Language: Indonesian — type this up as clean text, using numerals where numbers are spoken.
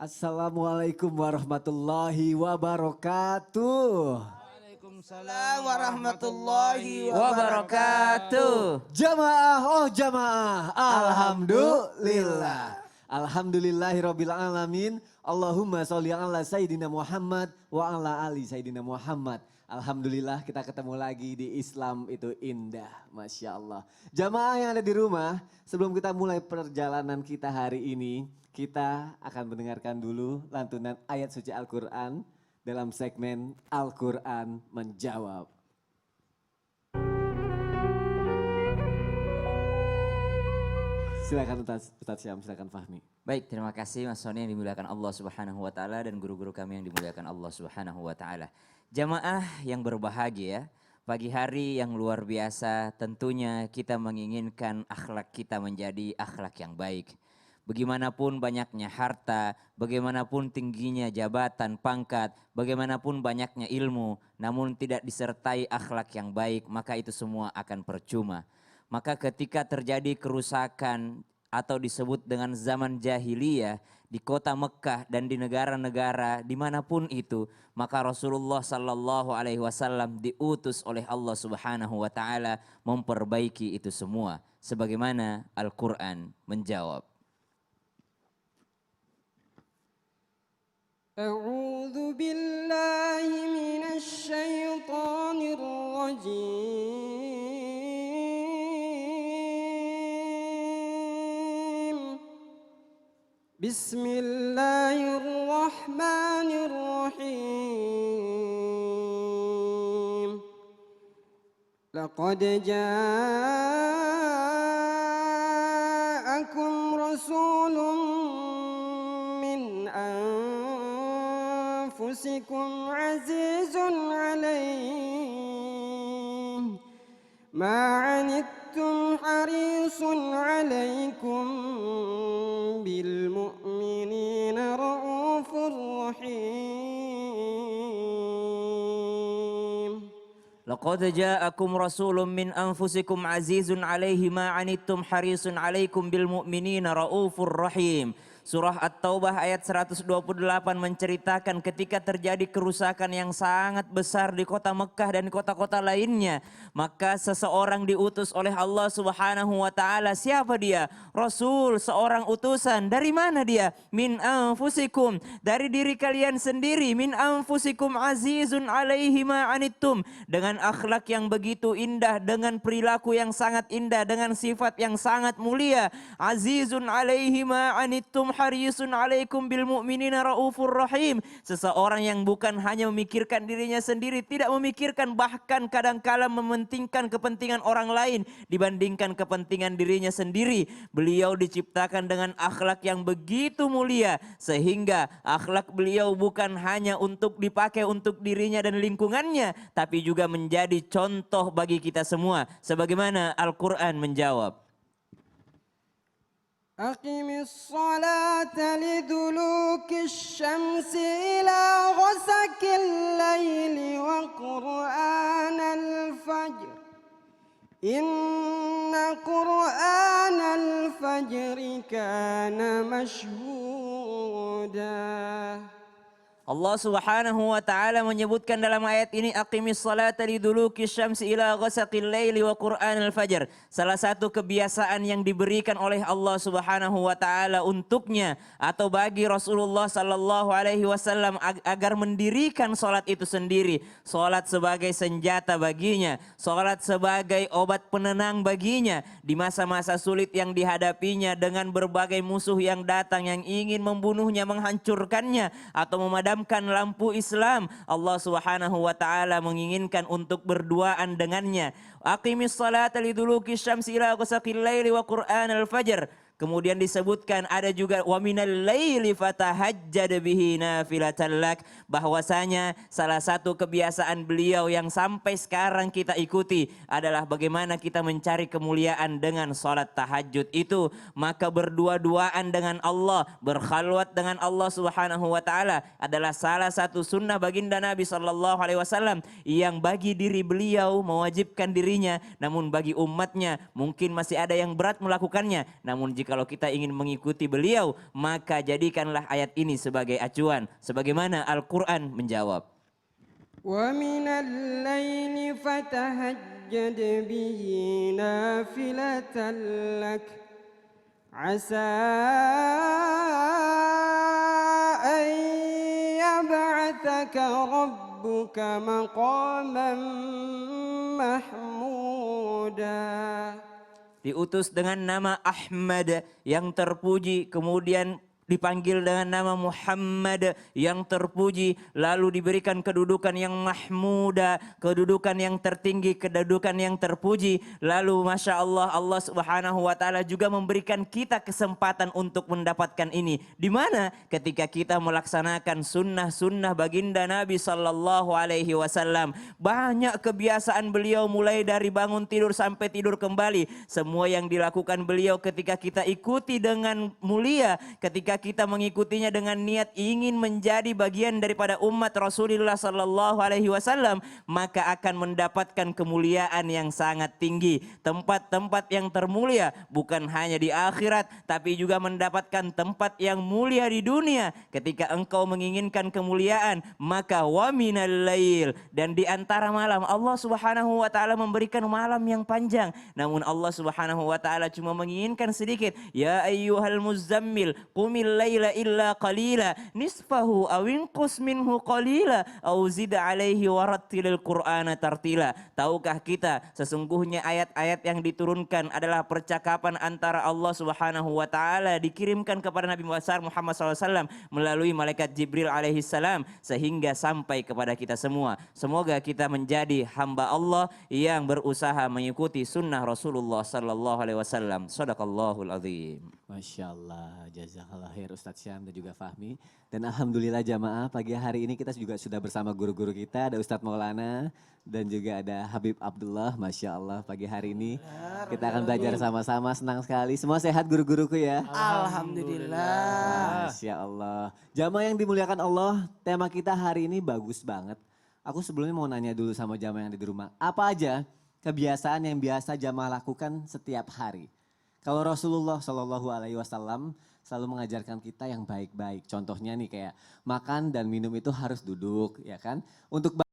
Assalamualaikum warahmatullahi wabarakatuh. Waalaikumsalam warahmatullahi wabarakatuh. Jamaah, alhamdulillah. Alhamdulillahirabbil alamin. Allahumma sholli ala sayyidina Muhammad wa ala ali sayyidina Muhammad. Alhamdulillah kita ketemu lagi di Islam itu indah, Masya Allah. Jamaah yang ada di rumah, sebelum kita mulai perjalanan kita hari ini, kita akan mendengarkan dulu lantunan ayat suci Al-Quran dalam segmen Al-Quran Menjawab. Silakan Ustaz Syam, silakan Fahmi. Baik, terima kasih Mas Sony yang dimuliakan Allah Subhanahu wa taala dan guru-guru kami yang dimuliakan Allah Subhanahu wa taala. Jamaah yang berbahagia, pagi hari yang luar biasa, tentunya kita menginginkan akhlak kita menjadi akhlak yang baik. Bagaimanapun banyaknya harta, bagaimanapun tingginya jabatan, pangkat, bagaimanapun banyaknya ilmu, namun tidak disertai akhlak yang baik, maka itu semua akan percuma. Maka ketika terjadi kerusakan atau disebut dengan zaman jahiliyah di kota Mekah dan di negara-negara dimanapun itu, maka Rasulullah Sallallahu Alaihi Wasallam diutus oleh Allah Subhanahu Wa Taala memperbaiki itu semua, sebagaimana Al-Quran menjawab. أعوذ بالله من الشيطان الرجيم بسم الله الرحمن الرحيم لقد جاءكم رسول من أنفسكم عزيز عليه ما عنتم حريص عليكم بالمؤمنين رؤوف رحيم لقد جاءكم رسول من أنفسكم عزيز عليه ما عنتم حريص عليكم بالمؤمنين رؤوف رحيم. Surah At-Taubah ayat 128 menceritakan ketika terjadi kerusakan yang sangat besar di kota Mekah dan kota-kota lainnya, maka seseorang diutus oleh Allah Subhanahu wa taala. Siapa dia? Rasul, seorang utusan. Dari mana dia? Min anfusikum, dari diri kalian sendiri. Min anfusikum azizun alaihi ma anittum, dengan akhlak yang begitu indah, dengan perilaku yang sangat indah, dengan sifat yang sangat mulia. Azizun alaihi ma anittum harisun alaikum bil mu'minina raufur rahim. Seseorang yang bukan hanya memikirkan dirinya sendiri, tidak memikirkan, bahkan kadangkala mementingkan kepentingan orang lain dibandingkan kepentingan dirinya sendiri. Beliau diciptakan dengan akhlak yang begitu mulia, sehingga akhlak beliau bukan hanya untuk dipakai untuk dirinya dan lingkungannya, tapi juga menjadi contoh bagi kita semua, sebagaimana Al-Quran menjawab. أقم الصلاة لدلوك الشمس إلى غسق الليل وقرآن الفجر إن قرآن الفجر كان مشهودا. Allah Subhanahu wa taala menyebutkan dalam ayat ini, aqimis salata liduluki syamsi ila ghasaqil laili wa qur'anil fajr. Salah satu kebiasaan yang diberikan oleh Allah Subhanahu wa taala untuknya atau bagi Rasulullah sallallahu alaihi wasallam agar mendirikan salat itu sendiri. Salat sebagai senjata baginya, salat sebagai obat penenang baginya di masa-masa sulit yang dihadapinya dengan berbagai musuh yang datang yang ingin membunuhnya, menghancurkannya atau memadamkan lampu Islam. Allah Subhanahu wa taala menginginkan untuk berduaan dengannya. Aqimis salata liduluki syamsi ila ghasaqil laili wa qur'anal fajr. Kemudian disebutkan ada juga wa minal laili fatahajjad bihi nafilatan lak, bahwasanya salah satu kebiasaan beliau yang sampai sekarang kita ikuti adalah bagaimana kita mencari kemuliaan dengan salat tahajud itu. Maka berdua-duaan dengan Allah, berkhalwat dengan Allah Subhanahu wa taala adalah salah satu sunnah baginda Nabi sallallahu alaihi wasallam yang bagi diri beliau mewajibkan dirinya, namun bagi umatnya mungkin masih ada yang berat melakukannya. Namun jika kalau kita ingin mengikuti beliau, maka jadikanlah ayat ini sebagai acuan. Sebagaimana Al-Quran menjawab. ومن الليل فتهجد به نافلة لك عسى أن يبعثك ربك مقاما محمودا. Diutus dengan nama Ahmad yang terpuji, kemudian dipanggil dengan nama Muhammad yang terpuji, lalu diberikan kedudukan yang mahmuda, kedudukan yang tertinggi, kedudukan yang terpuji. Lalu Masya Allah, Allah Subhanahu wa Ta'ala juga memberikan kita kesempatan untuk mendapatkan ini. Di mana? Ketika kita melaksanakan sunnah-sunnah baginda Nabi Sallallahu Alaihi Wasallam. Banyak kebiasaan beliau mulai dari bangun tidur sampai tidur kembali. Semua yang dilakukan beliau ketika kita ikuti dengan mulia, ketika kita mengikutinya dengan niat ingin menjadi bagian daripada umat Rasulullah Sallallahu Alaihi Wasallam, maka akan mendapatkan kemuliaan yang sangat tinggi. Tempat-tempat yang termulia bukan hanya di akhirat, tapi juga mendapatkan tempat yang mulia di dunia. Ketika engkau menginginkan kemuliaan, maka wa minal lail, dan di antara malam Allah Subhanahu wa Ta'ala memberikan malam yang panjang. Namun Allah Subhanahu wa Ta'ala cuma menginginkan sedikit. Ya ayyuhal muzammil qumil laila illa qalila nisfahu aw inqus minhu qalila aw zid alaihi warattilil qur'ana tartila. Tahukah kita sesungguhnya ayat-ayat yang diturunkan adalah percakapan antara Allah Subhanahu wa Ta'ala dikirimkan kepada Nabi Muhammad SAW melalui malaikat Jibril alaihi salam sehingga sampai kepada kita semua. Semoga kita menjadi hamba Allah yang berusaha mengikuti sunnah Rasulullah sallallahu alaihi wasallam. Shadaqallahul azim. Masya Allah, jazakallah khair Ustadz Syam dan juga Fahmi. Dan Alhamdulillah jamaah, pagi hari ini kita juga sudah bersama guru-guru kita. Ada Ustadz Maulana dan juga ada Habib Abdullah. Masya Allah, pagi hari ini kita akan belajar sama-sama, senang sekali. Semua sehat guru-guruku ya? Alhamdulillah. Masya Allah. Jamaah yang dimuliakan Allah, tema kita hari ini bagus banget. Aku sebelumnya mau nanya dulu sama jamaah yang ada di rumah. Apa aja kebiasaan yang biasa jamaah lakukan setiap hari? Kalau Rasulullah Shallallahu Alaihi Wasallam selalu mengajarkan kita yang baik-baik. Contohnya nih kayak makan dan minum itu harus duduk, ya kan? Untuk